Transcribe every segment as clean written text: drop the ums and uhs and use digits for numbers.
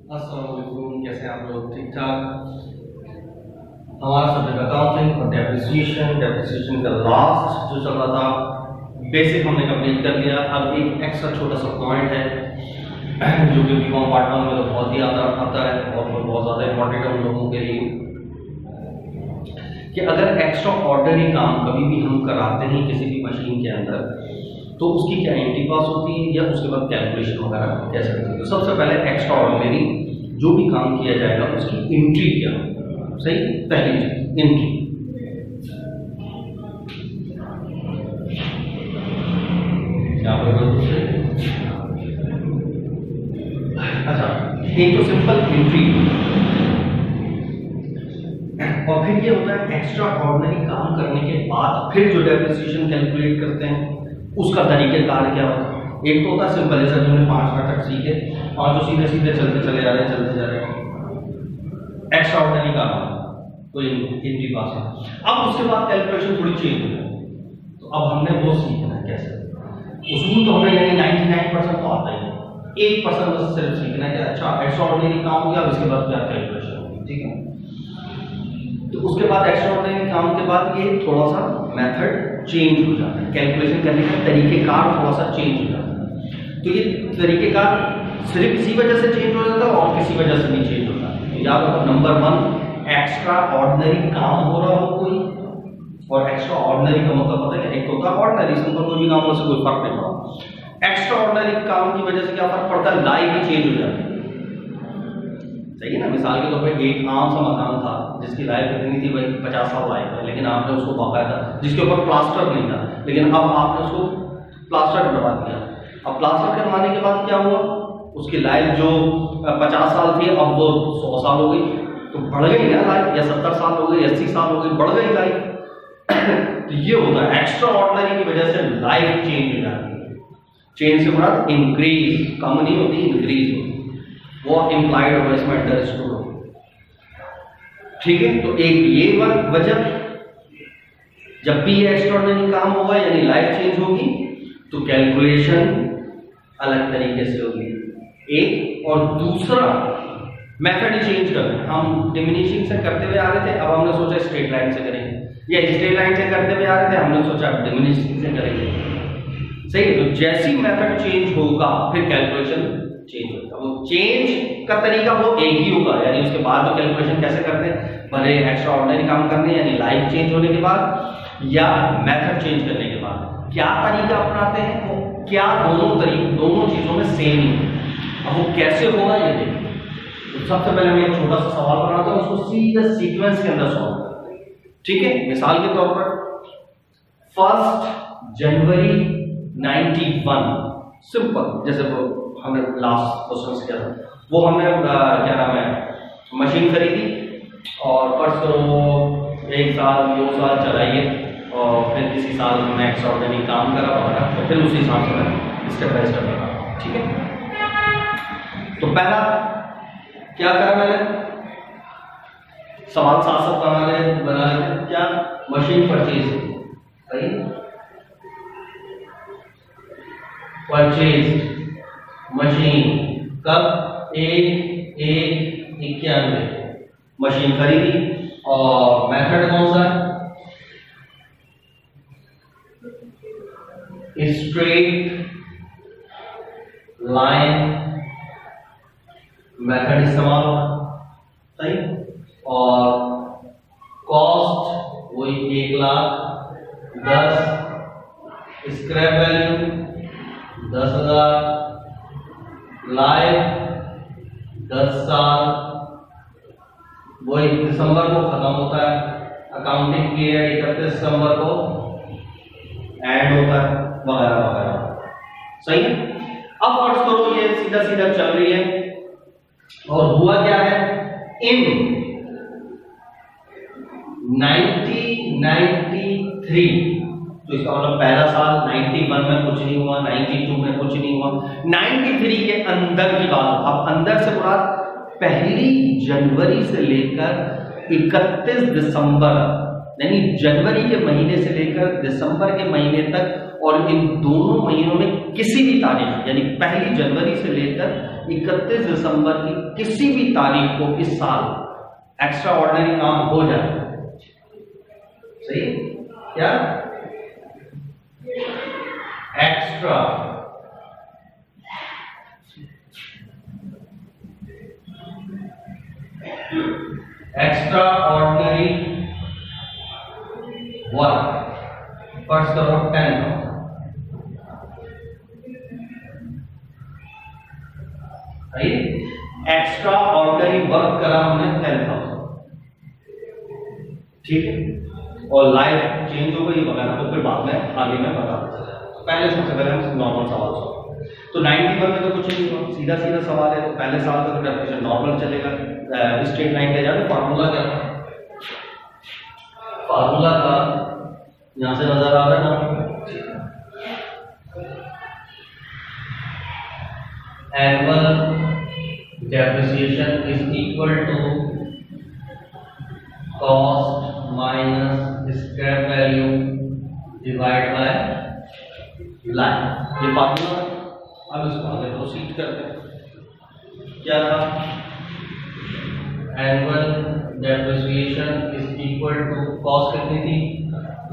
अस्सलाम वालेकुम, कैसे हैं आप लोग? ठीक ठाक। हमारा सब्जेक्ट अकाउंटिंग और डेप्रिसिएशन का लास्ट जो चल रहा था, बेसिक हमने कंप्लीट कर लिया। अब एक एक्स्ट्रा छोटा सा पॉइंट है जो कि बीकॉम पार्ट 1 में तो बहुत ही आता है और बहुत ज़्यादा इंपॉर्टेंट है उन लोगों के लिए कि अगर एक्स्ट्रा ऑर्डिनरी काम कभी भी हम कराते हैं किसी भी मशीन के अंदर, तो उसकी क्या एंट्री पास होती है या उसके बाद कैलकुलेशन वगैरह कैसे होती है। तो सबसे पहले एक्स्ट्रा ऑर्डिनरी जो भी काम किया जाएगा उसकी एंट्री क्या हो, सही, पहली चीज एंट्री। अच्छा, एक तो सिंपल एंट्री और फिर ये होता है एक्स्ट्रा ऑर्डिनरी काम करने के बाद फिर जो डेप्रिसिएशन कैलकुलेट करते हैं उसका तरीकेकार क्या होता है। एक तो होता है सिंपल, जैसे हमने 5 नाटक सीखे और जो सीधे सीधे चलते चले जा रहे हैं एक्स्ट्रा ऑर्डिनरी काम तो एंट्री पास है। अब उसके बाद कैलकुलेशन थोड़ी चेंज हो जाए, तो अब हमने वो सीखना है कैसे। उसूल तो हमें यानी 99% तो आता ही है, 1% बस सिर्फ सीखना है कि अच्छा एक्स्ट्रा ऑर्डिनरी काम हो गया, उसके बाद क्या कैलकुलेशन होगी, ठीक है। तो उसके बाद एक्स्ट्रा ऑर्डिनरी काम के बाद ये थोड़ा सा मेथड चेंज हो जाता है, कैलकुलेशन करने का तरीकेकार थोड़ा सा चेंज हो जाता है। तो ये तरीकेकार सिर्फ इसी वजह से चेंज हो जाता है और किसी वजह से भी चेंज होता है। तो याद रखो, नंबर 1 एक्स्ट्रा ऑर्डिनरी काम हो रहा हो कोई, और एक्स्ट्रा ऑर्डिनरी का मतलब पता है, एक होता है ऑर्डिनरी सिंपल कोई भी काम हो से कोई फर्क नहीं पड़ा। एक्स्ट्रा ऑर्डिनरी काम की वजह से क्या फर्क पड़ता है, लाइफ ही चेंज हो जाती है, सही है ना। मिसाल के तौर पर एक आम सा मकान था जिसकी लाइफ कितनी थी भाई, 50 साल लाइफ है, लेकिन आपने उसको बाकायदा, जिसके ऊपर प्लास्टर नहीं था, लेकिन अब आपने उसको प्लास्टर करवा दिया। अब प्लास्टर करवाने के बाद क्या हुआ, उसकी लाइफ जो 50 साल थी अब वो 100 साल हो गई, तो बढ़ गई ना लाइफ, या 70 साल हो गई, 80 साल हो गई, बढ़ गई लाइफ। तो ये होता है एक्स्ट्रा ऑर्डिनरी की वजह से लाइफ चेंज हो जाती है। चेंज से मुराद इंक्रीज, कम नहीं होती, इंक्रीज होती, वो इंप्लाइड होगा इसमें, अंडरस्टूड हो, ठीक है। तो एक ये वजह, जब भी ये एक्स्ट्राऑर्डिनरी काम होगा यानी लाइफ चेंज होगी तो कैलकुलेशन अलग तरीके से होगी, एक। और दूसरा मेथड ही चेंज करना है। हम डिमिनिशिंग से करते हुए आ रहे थे, अब हमने सोचा स्ट्रेट लाइन से करेंगे, या स्ट्रेट लाइन से करते हुए आ रहे थे, हमने सोचा डिमिनिशिंग से करेंगे, सही है। तो जैसी मेथड चेंज होगा फिर कैलकुलेशन चेंज होगा। वो चेंज का तरीका वो एक ही होगा, यानी उसके बाद वो कैलकुलेशन कैसे करते हैं, भले एक्स्ट्रा ऑर्डिनरी काम करने यानी लाइफ चेंज होने के बाद या मेथड चेंज करने के बाद क्या तरीका अपनाते हैं, वो क्या दोनों चीजों में सेम ही है। अब वो कैसे होगा ये देखिए। तो सबसे पहले मैं एक छोटा सा सवाल बनाता हूँ, उसको सीधे सीक्वेंस के अंदर सॉल्व करते हैं, ठीक है। मिसाल के तौर पर 1 जनवरी 91, सिंपल, जैसे वो हमने लास्ट क्वेश्चन किया था, वो हमने क्या नाम है मशीन खरीदी और फर्स्ट करो 1 साल 2 साल चलाइए और फिर किसी साल में एक्स्ट्रा ऑर्डिनरी काम करा वगैरह, तो फिर उसी हिसाब से मैं स्टेप बाय स्टेप करा, ठीक है। तो पहला क्या करा मैंने, सवाल साथ साथ बना लेते क्या, मशीन परचेज, सही, परचेज मशीन कब, 1/1/91 मशीन खरीदी। और मेथड कौन सा, स्ट्रेट लाइन मेथड इस्तेमाल होगा, सही। और कॉस्ट वही 1,10,000, स्क्रैप वैल्यू 10,000, लाइफ 10 साल, वही दिसंबर को खत्म होता है, अकाउंटिंग पीरियड 31 दिसंबर को एंड होता है, वगैरह वगैरह, सही है। अब फर्स्ट करो ये सीधा सीधा चल रही है और हुआ क्या है, इन 1993, तो इसका मतलब पहला साल 91 में कुछ नहीं हुआ, 92 में कुछ नहीं हुआ, 93 के अंदर की बात। अब अंदर से मुराद 1 जनवरी से लेकर 31 दिसंबर यानी जनवरी के महीने से लेकर दिसंबर के महीने तक, और इन दोनों महीनों में किसी भी तारीख यानी 1 जनवरी से लेकर 31 दिसंबर की किसी भी तारीख को इस साल एक्स्ट्रा ऑर्डिनरी काम हो जाए। सही क्या? एक्स्ट्रा ऑर्डिनरी वर्क फर्स्ट करो 10,000। एक्स्ट्रा ऑर्डिनरी वर्क करा हमने 10,000, ठीक है, और लाइफ चेंज हो गई वगैरह तो फिर बाद में आगे में बताता चला। तो पहले सबसे पहले हम नॉर्मल सवाल सॉल्व। तो 91 में तो कुछ नहीं हुआ, सीधा सीधा सवाल है। तो पहले साल का तो डेफिनेशन नॉर्मल चलेगा, स्ट्रेट लाइन ले जाते। फार्मूला क्या था? फार्मूला का यहां से नजर आ रहा है ना, annual depreciation is equal to cost minus scrap value divide by life. ये फार्मूला। अब इसको आगे प्रोसीड करते हैं। क्या था? Annual depreciation is equal to cost कितनी थी?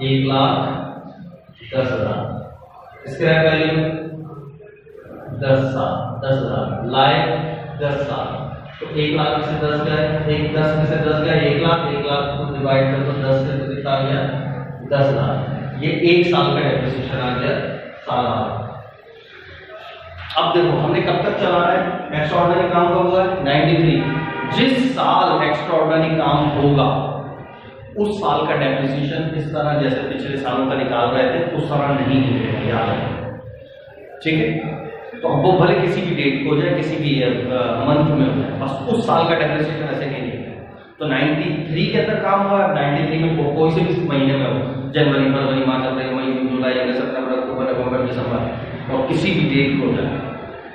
1,10,000, स्क्रैप वैल्यू 10,000, लाइफ 10,000। तो 1,00,000 में से 10 गए, 10 में से 10 गए 1,00,000, 1,00,000 को डिवाइड कर दो 10 से, तो कितना आ गया? 10,00,000। ये 1 साल का डेप्रिसिएशन आ गया, साल आ गया। अब देखो हमने कब तक चला है? एक्स्ट्रा ऑर्डिनरी काम कब हुआ है? 93। जिस साल एक्स्ट्रा ऑर्डिनरी काम होगा उस साल का डेप्रिसिएशन इस तरह जैसे पिछले सालों का निकाल रहे थे उस तरह नहीं निकलेगा, याद है, ठीक है। तो अब वो भले किसी भी डेट को जाए, किसी भी मंथ में हो जाए, बस उस साल का डेप्रिसिएशन ऐसे नहीं निकलेगा। तो 93 के अंदर काम हुआ है। 93 में कोई से भी महीने में हो, जनवरी, फरवरी, मार्च, अप्रैल, मई, जून, जुलाई, अगस्त, सितंबर, अक्टूबर, नवंबर, दिसंबर, और किसी भी डेट को जाए,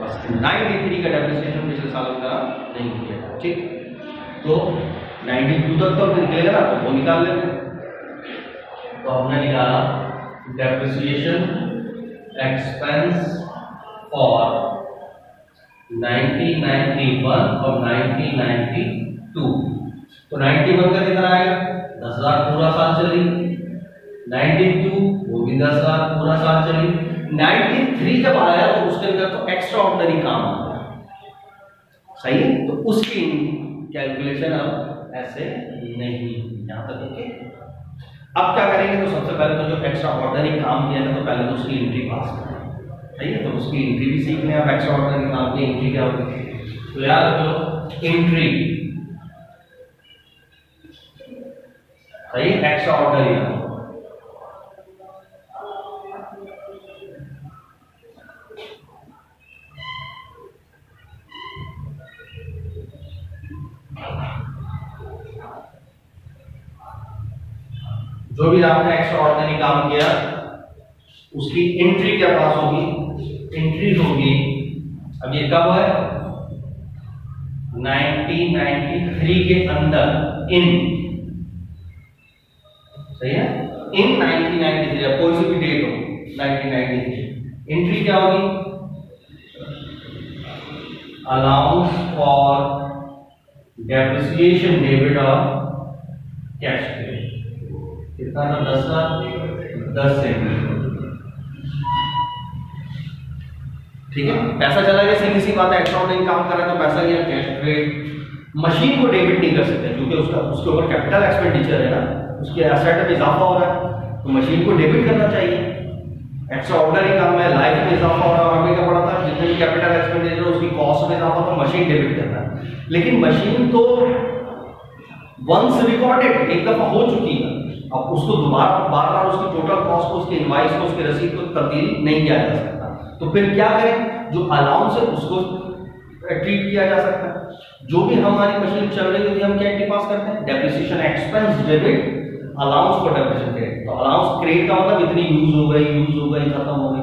बस 93 का डेप्रिसिएशन पिछले सालों का नहीं निकलेगा, ठीक। तो 92 तक तो निकलेगा ना, तो वो निकाल लेंगे। तो हमने निकाला डेप्रिसिएशन एक्सपेंस और 1991 और 1992। तो 91 का कितना आएगा? 10,000 पूरा साल चली। 92 वो भी 10,000 पूरा साल चली। 93 जब आया तो उसके अंदर तो एक्स्ट्रा ऑर्डिनरी काम आ गया, सही है। तो उसकी कैलकुलेशन अब ऐसे नहीं, यहां तक ओके। अब क्या करेंगे? तो सबसे पहले तो जो एक्स्ट्रा ऑर्डिनरी काम किया था तो पहले तो उसकी एंट्री पास करें, सही है। तो उसकी एंट्री भी सीखने हैं। अब एक्स्ट्रा ऑर्डिनरी काम की एंट्री क्या होगी? तो याद रखो एंट्री, सही है, एक्स्ट्रा ऑर्डिनरी काम। जो भी आपने एक्स्ट्रा ऑर्डिनरी काम किया उसकी एंट्री क्या पास होगी? एंट्री होगी, अब ये कब है? 1993 के अंदर, इन, सही है, इन 1993, कोई सी भी डेट हो 1993। एंट्री क्या होगी? Allowance for depreciation debit of cash credit. कितना था? 10 से, ठीक है। पैसा चला गया, सीधी सी बात है, एक्स्ट्रा ऑर्डिनरी काम कर रहा है तो पैसा गया, कैश क्रेडिट। मशीन को डेबिट नहीं कर सकते क्योंकि उसके ऊपर कैपिटल एक्सपेंडिचर है ना, उसके एसेट में इजाफा हो रहा है, तो मशीन को डेबिट करना चाहिए। एक्स्ट्रा ऑर्डिनरी काम में लाइफ में इजाफा हो रहा है, हमें क्या पड़ा था? जितने भी कैपिटल एक्सपेंडिचर उसकी कॉस्ट में इजाफा, तो मशीन डेबिट करना है। लेकिन मशीन तो वंस रिकॉर्डेड, एक दफा हो चुकी है, अब उसको दोबारा बार बार उसकी टोटल कॉस्ट को, उसके इनवाइस को, उसके रसीद को तब्दील नहीं किया जा सकता। तो फिर क्या करें? जो अलाउंस है उसको ट्रीट किया जा सकता है। जो भी हमारी मशीन चल रही होती है हम क्या एंट्री पास करते हैं? डेप्रिसिएशन एक्सपेंस डेबिट, अलाउंस को डेप्रिसिएशन क्रेडिट। तो अलाउंस क्रेडिट का मतलब इतनी यूज हो गई, खत्म हो गई।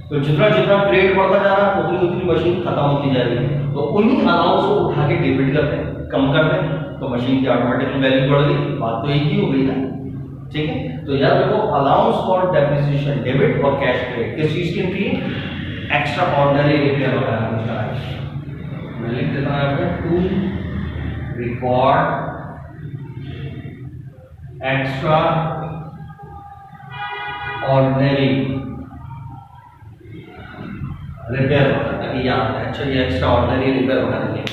तो जितना जितना क्रेडिट बढ़ता जा रहा है उतनी उतनी मशीन खत्म होती जा रही है। तो उन्हीं अलाउंस को उठा के डेबिट करते हैं, कम करते हैं, तो मशीन की ऑटोमेटिक वैल्यू बढ़ गई। बात तो एक ही हो गई ना, ठीक है। तो यार देखो अलाउंस फॉर डेप्रिसिएशन डेबिट और कैश क्रेडिट किस चीज के लिए? एक्स्ट्रा ऑर्डिनरी रिपेयर वगैरह में कराए। मैं लिख देता हूं यहाँ पे to record extraordinary repair वगैरह, ताकि याद है। अच्छा ये एक्स्ट्रा ऑर्डिनरी रिपेयर वगैरह नहीं,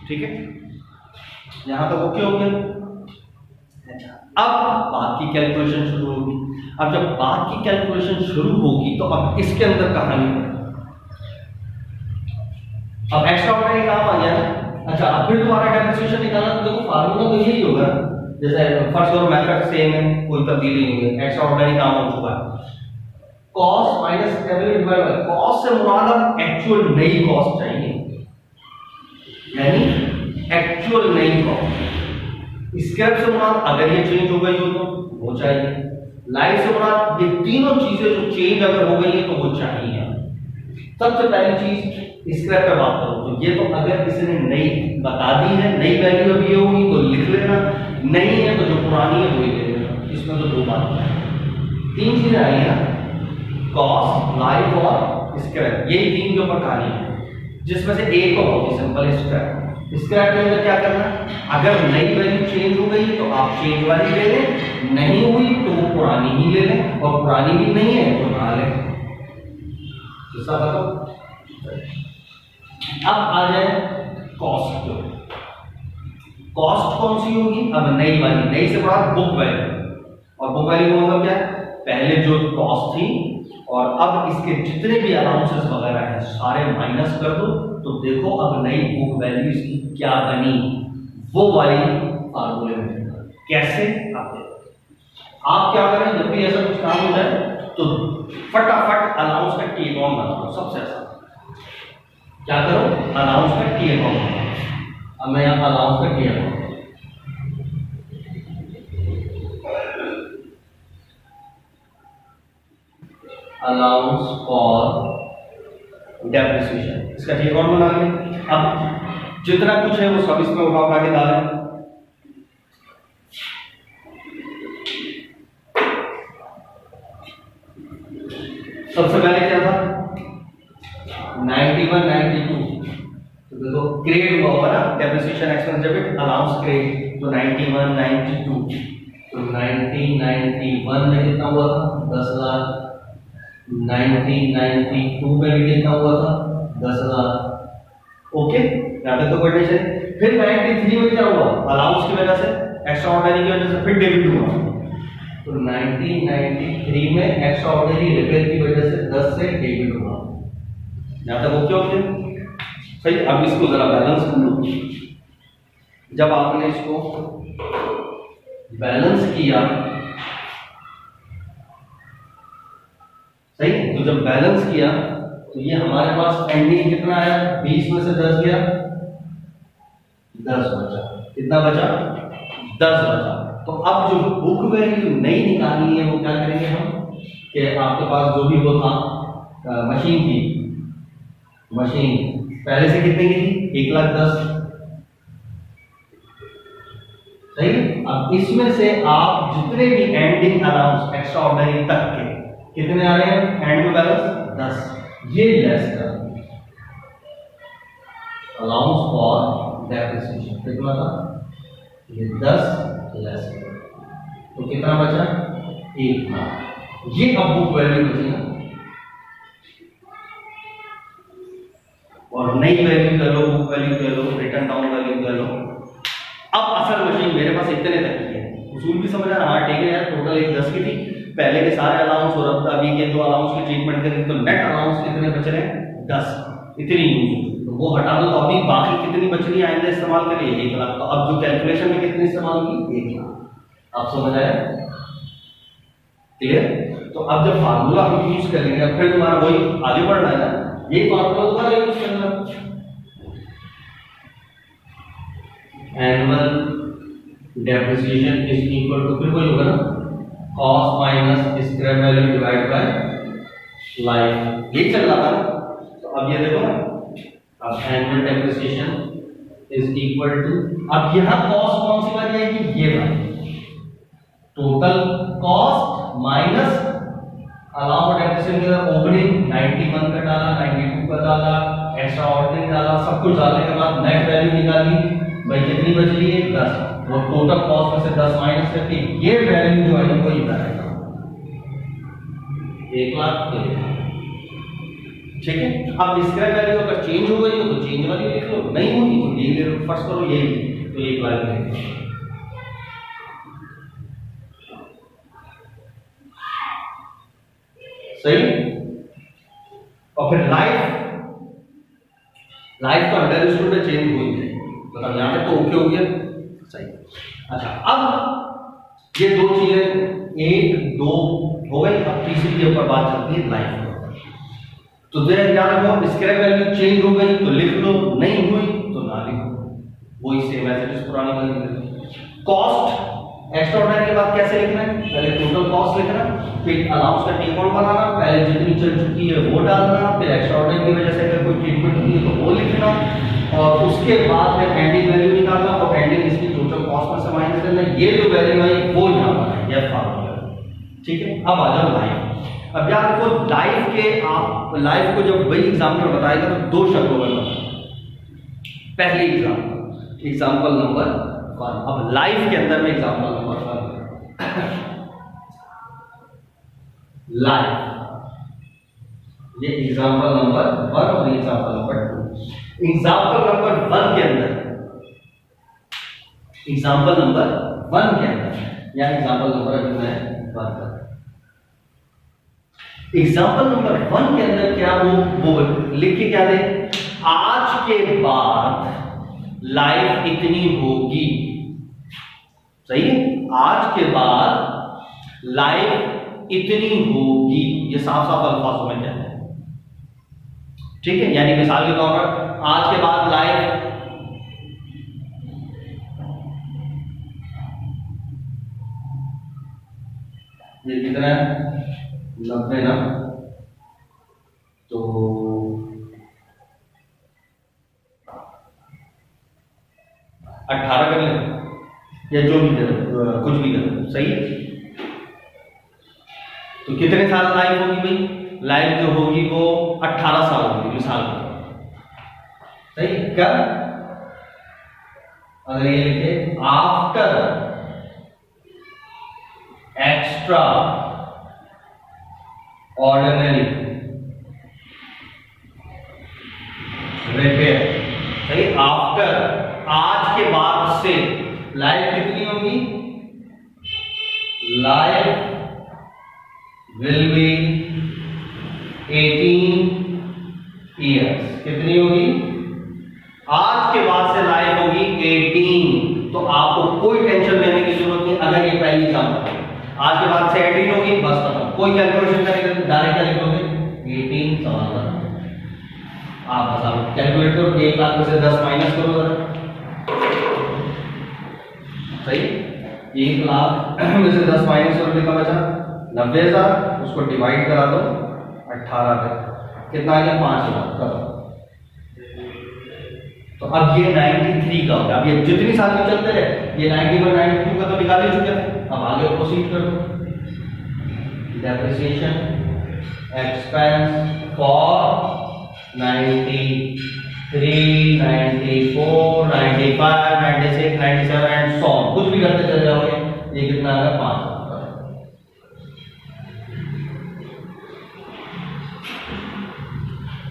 ठीक है। यहां तक ओके हो गया। अच्छा अब बात की कैलकुलेशन शुरू होगी। अब जब बात की कैलकुलेशन शुरू होगी तो अब इसके अंदर कहानी है। अब एक्स्ट्रा ऑर्डिनरी काम आ गया। अच्छा अब फिर दोबारा डेप्रिसिएशन निकालना तो देखो फार्मूला तो यही होगा, जैसे फर्स्ट और मेथड सेम है, कोई तब्दीली नहीं है। एक्स्ट्रा ऑर्डिनरी काम हो चुका है। Cost minus average divide by cost से मुराद अब एक्चुअल नई कॉस्ट चाहिए, यानी एक्चुअल नई कॉस्ट। स्क्रैप से मुराद अगर ये चेंज हो गई हो तो वो चाहिए। लाइफ से मुराद ये तीनों चीजें जो चेंज अगर हो गई है तो वो चाहिए। सबसे पहली चीज स्क्रैप पे बात करो तो ये तो अगर किसी ने नई बता दी है, नई वैल्यू अभी ये होगी तो लिख लेना, नहीं है तो जो पुरानी है वही ले लेना। इसमें तो दो बात है, तीन चीजें आई है ना, कॉस्ट, लाइफ और स्क्रैप, यही तीन के ऊपर कहानी है। जिसमें से एक तो बहुत ही सिंपल है स्क्रैप। स्क्रैप के अंदर क्या करना, अगर नई वैल्यू चेंज हो गई तो आप चेंज वाली ले लें, नहीं हुई तो वो पुरानी ही ले लें, और पुरानी भी नहीं है तो ना लें। दूसरा बताओ। अब आ जाए कॉस्ट। जो कॉस्ट कौन सी होगी? अब नई वाली, नई से बड़ा बुक वैल्यू, और बुक वैल्यू का मतलब क्या है? पहले जो कॉस्ट थी और अब इसके जितने भी अलाउंसेस वगैरह हैं सारे माइनस कर दो, तो देखो अब नई बुक वैल्यू इसकी क्या बनी, वो वाली फार्मूले में। कैसे? आप क्या करें, जब भी ऐसा कुछ काम हो जाए तो फटाफट अलाउंस का टी अकाउंट बनाओ। सबसे आसान क्या करो, अलाउंस का टी अकाउंट बनाओ। अब मैं यहाँ अलाउंस का T account, allowance for depreciation, इसका टी अकाउंट बना लें। अब जितना कुछ है वो सब इसमें उठा उठा के डालें। सबसे पहले क्या था 91 92, तो देखो क्रेडिट हुआ होगा ना, depreciation expense debit allowance credit, तो 91 92, तो 1991 में कितना हुआ था 10,000, 1992 में भी कितना हुआ था 10,000। ओके यहाँ पे तो कंडीशन। फिर 93 में क्या हुआ, अलाउंस की वजह से, एक्स्ट्रा ऑर्डिनरी की वजह से फिर डेबिट हुआ, तो 1993 में एक्स्ट्रा ऑर्डिनरी रिपेयर की वजह से 10 से डेबिट हुआ। यहाँ तक ओके ओके सही। अब इसको जरा बैलेंस कर लो। जब आपने इसको बैलेंस किया, सही, तो जब बैलेंस किया तो ये हमारे पास एंडिंग कितना आया, 20 में से 10 गया, 10 बचा। कितना बचा? 10 बचा। तो अब जो बुक वैल्यू नई निकालनी है वो क्या करेंगे हम, कि आपके पास जो भी वो था मशीन की, मशीन पहले से कितने की थी 1,10,000, सही। अब इसमें से आप जितने भी एंडिंग अलाउंस एक्स्ट्रा ऑर्डिनरी तक के कितने आ रहे हैं, एंड में बैलेंस 10, ये लेस कर अलाउंस फॉर डेप्रिसिएशन कितना था, ये 10 लेस कर, तो कितना बचा 1 था। ये अब बुक वैल्यू बची ना, और नई वैल्यू कर लो, बुक वैल्यू कर लो, रिटर्न डाउन वैल्यू कर लो। अब असल मशीन मेरे पास इतने तक की है, उसूल भी समझ रहा, हाँ ठीक है यार, टोटल 10 की थी, पहले के सारे अलाउंस और अब अभी के 2 अलाउंस की ट्रीटमेंट करें तो नेट अलाउंस कितने बच रहे हैं 10, इतनी यूज, तो वो हटा दो, तो अभी बाकी कितनी बच रही है आइंदा इस्तेमाल के लिए 1,00,000। तो अब जो कैलकुलेशन में कितनी इस्तेमाल की 1,00,000, आप समझ आया, क्लियर। तो अब जब फार्मूला हम यूज करेंगे, अब फिर तुम्हारा वही आगे बढ़ना है ना, यही फार्मूला दोबारा यूज करना, annual depreciation is equal to, फिर वही होगा ना, cost minus scrap value divide by life, ये चल रहा था ना। तो अब ये देखो ना, अब annual depreciation is equal to, अब यहां कॉस्ट कौन सी वाली आएगी, ये वाली, total cost minus allow for depreciation के अंदर ओपनिंग 91 का डाला, 92 का डाला, एक्स्ट्रा ऑर्डिनरी डाला, सब कुछ डालने के बाद नेट वैल्यू निकाली भाई कितनी बच रही है 10। वो टोटल कॉस्ट में से 10 माइनस करके ये वैल्यू जो है वो इधर आएगा 1 लाख। ठीक है, अब स्क्रैप वैल्यू अगर चेंज हो गई हो तो चेंज वाली लिख लो, नहीं होगी तो यही ले लो, फर्स्ट करो यही तो 1 लाख ले। सही। और फिर लाइफ तो अंडरस्टूड में चेंज हुई है, मतलब यहां तक तो ओके हो गया। सही। अच्छा, अब ये दो चीजें 1 2 हो गई, अब तीसरी के ऊपर बात चलती है लाइफ। तो याद रखो स्क्रैप वैल्यू चेंज हो गई तो लिख लो, नहीं हुई तो ना लिखो, वही सेम ऐसे पुरानी वाली। कॉस्ट एक्स्ट्राऑर्डिनरी के बाद कैसे लिखना है, पहले टोटल कॉस्ट लिखना, फिर अलाउंस का टेबल बनाना, पहले जितनी चल चुकी है वो डालना, फिर एक्स्ट्राऑर्डिनरी की वजह से अगर कोई ट्रीटमेंट हुई है तो वो लिखना, और उसके बाद में पेंडिंग वैल्यू निकालना और पेंडिंग इसकी टोटल कॉस्ट में से माइनस करना, ये जो वैल्यू आई वो यहां पर है, ये फार्मूला। ठीक है, अब आ जाओ लाइफ। अब यार देखो लाइफ के, आप लाइफ को जब वही एग्जाम्पल बताएगा तो 2 शब्दों में बताएगा। पहली एग्जाम्पल नंबर 1। अब लाइफ के अंदर में एग्जाम्पल नंबर 1 लाइफ, ये एग्जाम्पल नंबर 1 और एग्जाम्पल नंबर 2। एग्जाम्पल नंबर 1 के अंदर, एग्जाम्पल नंबर 1 के अंदर या एग्जाम्पल नंबर मैं बात कर, एग्जाम्पल नंबर 1 के अंदर क्या वो लिख के क्या दे, आज के बाद लाइफ इतनी होगी। सही है, आज के बाद लाइफ इतनी होगी, ये साफ साफ अल्फाजों में कहते हैं। ठीक है, यानी मिसाल के तौर पर आज के बाद लाइफ ये कितना है 90 ना, तो 18 कर लें या जो भी करें, कुछ भी करें। सही है, तो कितने साल लाइफ होगी भाई, लाइफ जो होगी वो 18 साल होगी मिसाल में। सही, कब अगर ये लिखे आफ्टर एक्स्ट्रा ऑर्डिनरी रिपेयर। सही, आफ्टर आज के बाद से लाइफ कितनी होगी, लाइफ विल बी 18 इयर्स। कितनी होगी, आज के बाद से लाइफ होगी 18। तो आपको कोई टेंशन लेने की जरूरत नहीं, अगर ये पहली एग्जाम्पल आज के बाद से 18 होगी बस खत्म, कोई कैलकुलेशन करेंगे डायरेक्ट क्या लिखोगे 18 सवाल। आप बस आप कैलकुलेट करो, 1 लाख में से 10 माइनस करो जरा। सही, 1 लाख में से 10 माइनस करो, कितना बचा 90,000, उसको डिवाइड करा दो 18 तक, कितना आ गया 5 लाख करो। तो अब ये 93 का होगा। अब ये जितनी साल में चलते रहे, ये 91 92 का तो निकाल ही चुके थे, अब आगे प्रोसीड कर दो। Depreciation expense for 93 94 95 96 97 and so on, कुछ भी करते चले जाओगे। ये कितना आएगा 5।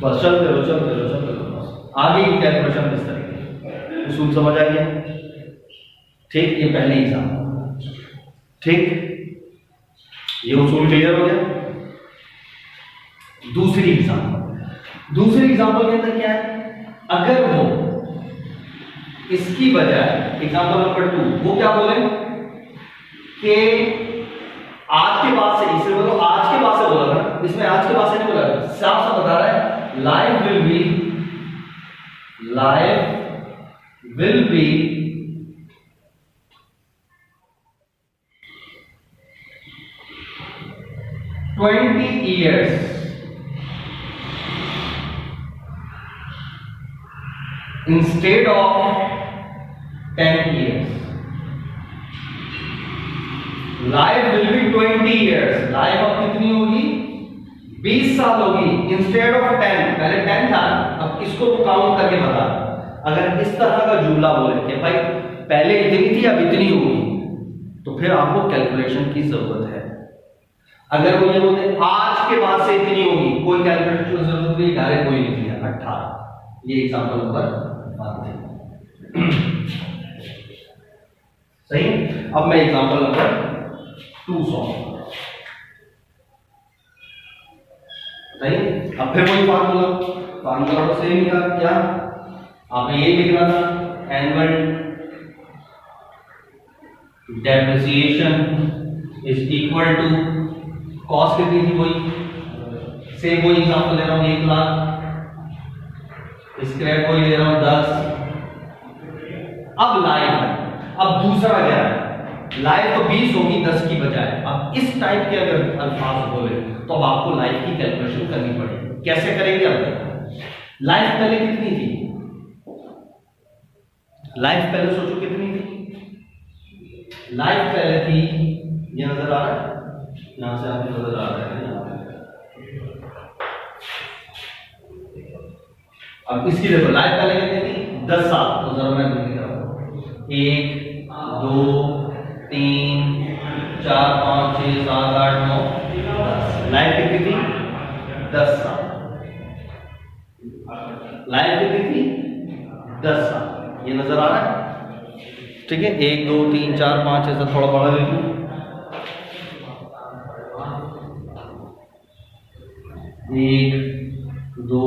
बस चलते रहो बस, आगे की कैलकुलेशन इस तरीके उसूल समझ आ गया। ठीक, ये पहले एग्जाम। ठीक, ये उसूल क्लियर हो गया। दूसरी एग्जाम्पल के अंदर क्या है, अगर वो इसकी बजाय एग्जाम्पल नंबर 2 वो क्या बोले कि आज के बाद से, इसे बोलो आज के बाद से बोला था, इसमें आज के बाद से नहीं बोला, साफ साफ बता रहा है life will be 20 years instead of 10 years। Life will be 20 years, life अब कितनी होगी 20 साल होगी इंस्टेड ऑफ 10। पहले 10 था, अब इसको काउंट करके बता। अगर इस तरह का जुमला बोले कि भाई पहले इतनी थी अब इतनी होगी, तो फिर आपको कैलकुलेशन की जरूरत है। अगर वो ये बोलते आज के बाद से इतनी होगी, कोई कैलकुलेशन की जरूरत नहीं, डायरेक्ट कोई लिख दिया 18। ये एग्जांपल नंबर 1 सही। अब मैं एग्जांपल नंबर 2 सॉल्व सही। अब फिर वही फार्मूला तो सेम था, क्या आपने ये लिखना था, annual depreciation is equal to cost कितनी थी वही सेम, वही एग्जांपल ले रहा हूं 1 लाख, स्क्रैप वही ले रहा हूं 10। अब लाइफ है, अब दूसरा क्या है, लाइफ तो 20 होगी 10 की बजाय। अब इस टाइप के अगर अल्फाज बोले तो अब आपको लाइफ की कैलकुलेशन करनी पड़ेगी। कैसे करेंगे? अब लाइफ पहले कितनी थी, लाइफ पहले सोचो कितनी थी। लाइफ पहले थी, ये नजर आ रहा है, यहां से आपको नजर आ रहा है, अब इसकी देखो लाइफ पहले कितनी थी 10 साल। तो जरा मैं लिख रहा हूं 1 2 3 4 5 6 7 8 9 10। लाइफ कितनी थी 10 साल। लाइफ कितनी थी 10 साल, ये नजर आ रहा है, ठीक है। 1 2 3 4 5 ऐसा थोड़ा बड़ा लिख लूं, 1 2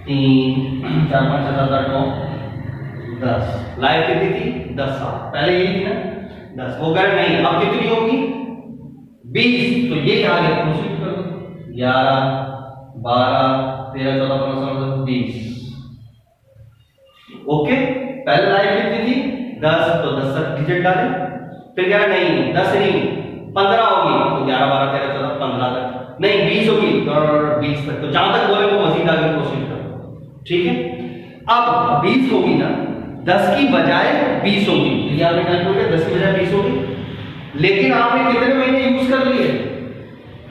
3 4 5 6 7 8 9 10। लाइफ कितनी थी 10 साल, पहले यही थी ना 10। वो कह नहीं अब कितनी होगी 20, तो ये आगे प्रोसीड कर दो, 11 12 13 14 15 16 20। ओके, पहले लाइफ कितनी थी 10, तो 10 तक डिजिट डाले, फिर क्या नहीं 10 नहीं 15 होगी, तो 11 12 13 14 15 तक, नहीं 20 होगी तो 20 तक, तो जहां तक बोले वो मजीद आगे प्रोसीड करो, ठीक है। अब 20 होगी ना, 10 की बजाय 20 होगी, तो यहां पे कैलकुलेट 10 की बजाय 20 होगी, लेकिन आपने कितने महीने यूज कर लिए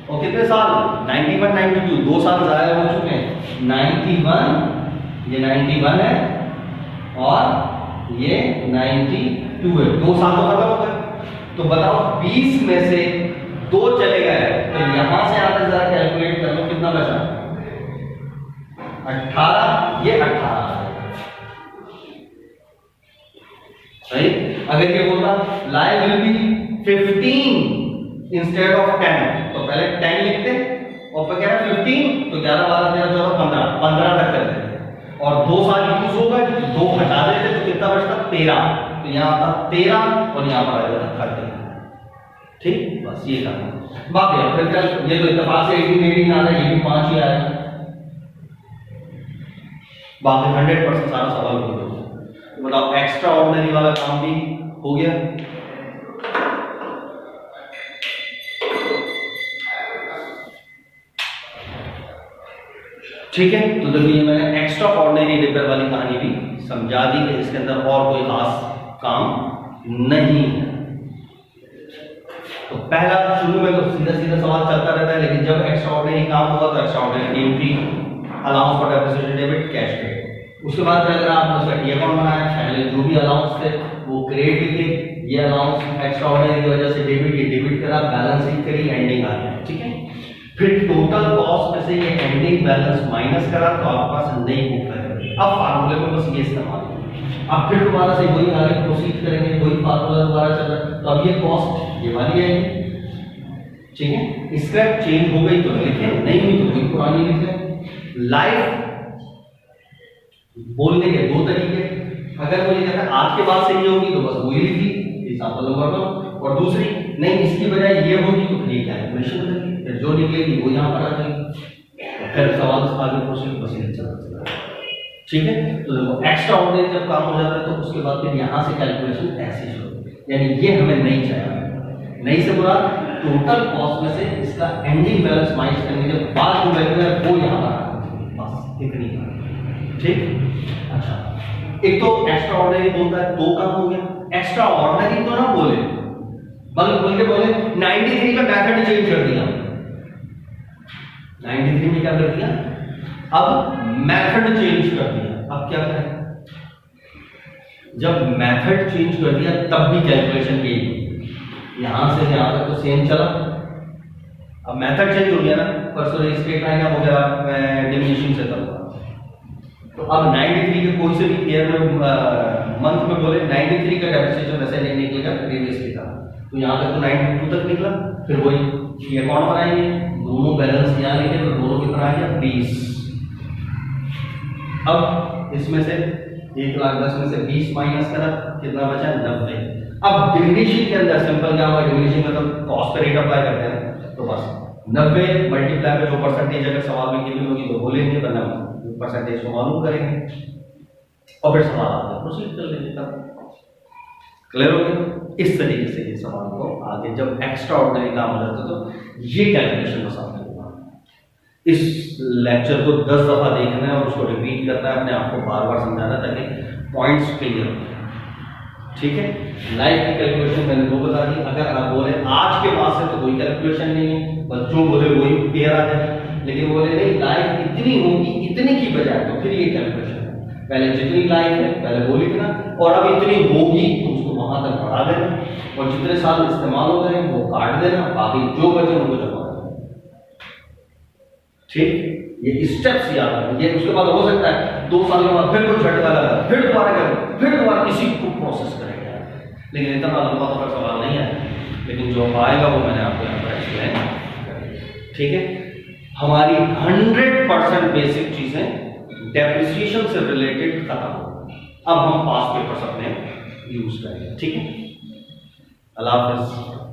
और कितने साल 91 92, 2 साल जाया हो चुके हैं। 91 ये 91 है और ये 92 है, 2 साल तो खत्म हो गए। तो बताओ 20 में से 2 चले गए, तो यहां से आगे जरा कैलकुलेट कर लो कितना बचा 18, ये 18 सही। अगर ये बोलता life will be 15 instead of 10, तो पहले 10 लिखते और फिर कह रहा 15, तो 11 12 13 14 15 15 तक कर देते, और 2 साल यूज हो गए, 2 हटा देते तो कितना बचता 13, तो यहां आता 13 और यहां पर आ जाता 30, ठीक। बस ये करना, बाकी फिर क्या, ये तो इत्तेफाक से 18 18 आ रहा है, ये भी 5 ही आएगा, बाकी 100% सारा सवाल हो गया। तो बताओ एक्स्ट्रा ऑर्डिनरी वाला काम भी हो गया। ठीक है, तो देखिए ये मैंने एक्स्ट्रा ऑर्डिनरी रिपेयर वाली कहानी भी समझा दी कि इसके अंदर और कोई खास काम नहीं है। तो पहला शुरू में तो सीधा सीधा सवाल चलता रहता है, लेकिन जब एक्स्ट्रा ऑर्डिनरी काम होगा तो extra ordinary duty, allowance for depreciation debit, cash credit. उसके बाद अगर आपने उसका टी अकाउंट बनाया, पहले जो भी अलाउंस थे वो क्रेडिट लिखे, ये अलाउंस एक्स्ट्रा ऑर्डिनरी की वजह से डेबिट, ये डेबिट करा, बैलेंस शीट करी, एंडिंग आ गया, ठीक है। फिर टोटल कॉस्ट में से ये एंडिंग बैलेंस माइनस करा तो आपके पास नई बुक है। अब फार्मूले में बस ये इस्तेमाल, अब फिर दोबारा से वही आगे प्रोसीड करेंगे, वही फार्मूला दोबारा चल रहा है, तो अब ये कॉस्ट ये वाली आएगी, ठीक है। स्क्रैप चेंज हो गई तो लिखे, नहीं हुई तो वही पुरानी लिखे। लाइफ बोलने के 2 तरीके, अगर मुझे कहता है आज के बाद से ये होगी तो बस वही लिखी, एग्जांपल नंबर 2, और दूसरी नहीं इसकी बजाय ये होगी तो फिर कैलकुलेशन करेंगे, फिर जो निकलेगी वो यहाँ पर आ जाएगी, फिर सवाल आगे प्रोसीड बस ये चलता है, ठीक है। तो देखो एक्स्ट्रा ऑर्डिनरी जब काम हो जाता है तो उसके बाद फिर यहाँ से कैलकुलेशन ऐसे शुरू, यानी ये हमें नहीं चाहिए। नहीं से बुरा टोटल कॉस्ट में से इसका एंडिंग बैलेंस माइनस करने के बाद जो वैल्यू है वो यहाँ पर बस इतनी, ठीक। अच्छा, एक तो एक्स्ट्रा ऑर्डिनरी बोलता है 2 काम हो गया, एक्स्ट्रा ऑर्डिनरी तो ना बोले, बल्कि बोले 93 का मेथड चेंज कर दिया, 93 में क्या कर दिया, अब मेथड चेंज कर दिया। अब क्या करें, जब मेथड चेंज कर दिया तब भी कैलकुलेशन यही, यहां से यहां तक तो सेम चला, अब मेथड चेंज हो गया ना, परसों स्ट्रेट लाइन हो गया, मैं डिमिनिशिंग से करूंगा। तो अब 93 के कोई से भी ईयर में मंथ में बोले 93 का डेप्रिसिएशन वैसे नहीं निकलेगा प्रीवियस की तरह, तो यहाँ तक तो 92 तक निकला, फिर वही ये अकाउंट बनाएंगे, दोनों बैलेंस यहाँ लेंगे तो दोनों कितना आ गया 20। अब इसमें से 1,10,000 में से 20 माइनस करा, कितना बचा 90। अब डिमिनिशिंग के अंदर सिंपल क्या होगा, डिमिनिशिंग मतलब कॉस्ट पे रेट अप्लाई करते हैं, तो बस 90 मल्टीप्लाई में जो परसेंटेज अगर सवाल में गिवन होगी तो बोलेंगे, वरना परसेंटेज को मालूम करेंगे और फिर सवाल आगे प्रोसीड कर लेंगे। तब क्लियर हो गया। इस तरीके से ये सवाल को आगे जब एक्स्ट्रा ऑर्डिनरी काम हो जाता तो ये कैलकुलेशन बस आपने इस लेक्चर को 10 दफा देखना है और उसको रिपीट करना है, अपने आप को बार बार समझाना ताकि पॉइंट्स क्लियर हो। ठीक है, लाइफ की कैलकुलेशन मैंने दो बता दी। अगर आप बोले आज के बाद से तो कोई कैलकुलेशन नहीं है, बच्चों बोले वही क्लियर आ जाए, लेकिन बोले नहीं लाइफ इतनी होगी इतने की बजाय, तो फिर ये कैलकुलेशन है, पहले जितनी लाइफ है पहले वो लिखना, और अब इतनी होगी तो उसको वहां तक बढ़ा देना, और जितने साल इस्तेमाल हो गए वो काट देना, बाकी जो बचे उनको जमा देना। ठीक, ये स्टेप्स याद रखें। ये उसके बाद हो सकता है 2 साल के बाद फिर कोई झटका लगा, फिर दोबारा करें, फिर दोबारा किसी को प्रोसेस करेंगे, लेकिन इतना लंबा तो सवाल नहीं है, लेकिन जो आएगा वो मैंने आपको यहाँ पर एक्सप्लेन कर। ठीक है, हमारी 100% बेसिक चीजें डेप्रिसिएशन से रिलेटेड खत्म हो, अब हम पास्ट पेपर्स अपने यूज करेंगे। ठीक है, अल्लाह हाफिज़।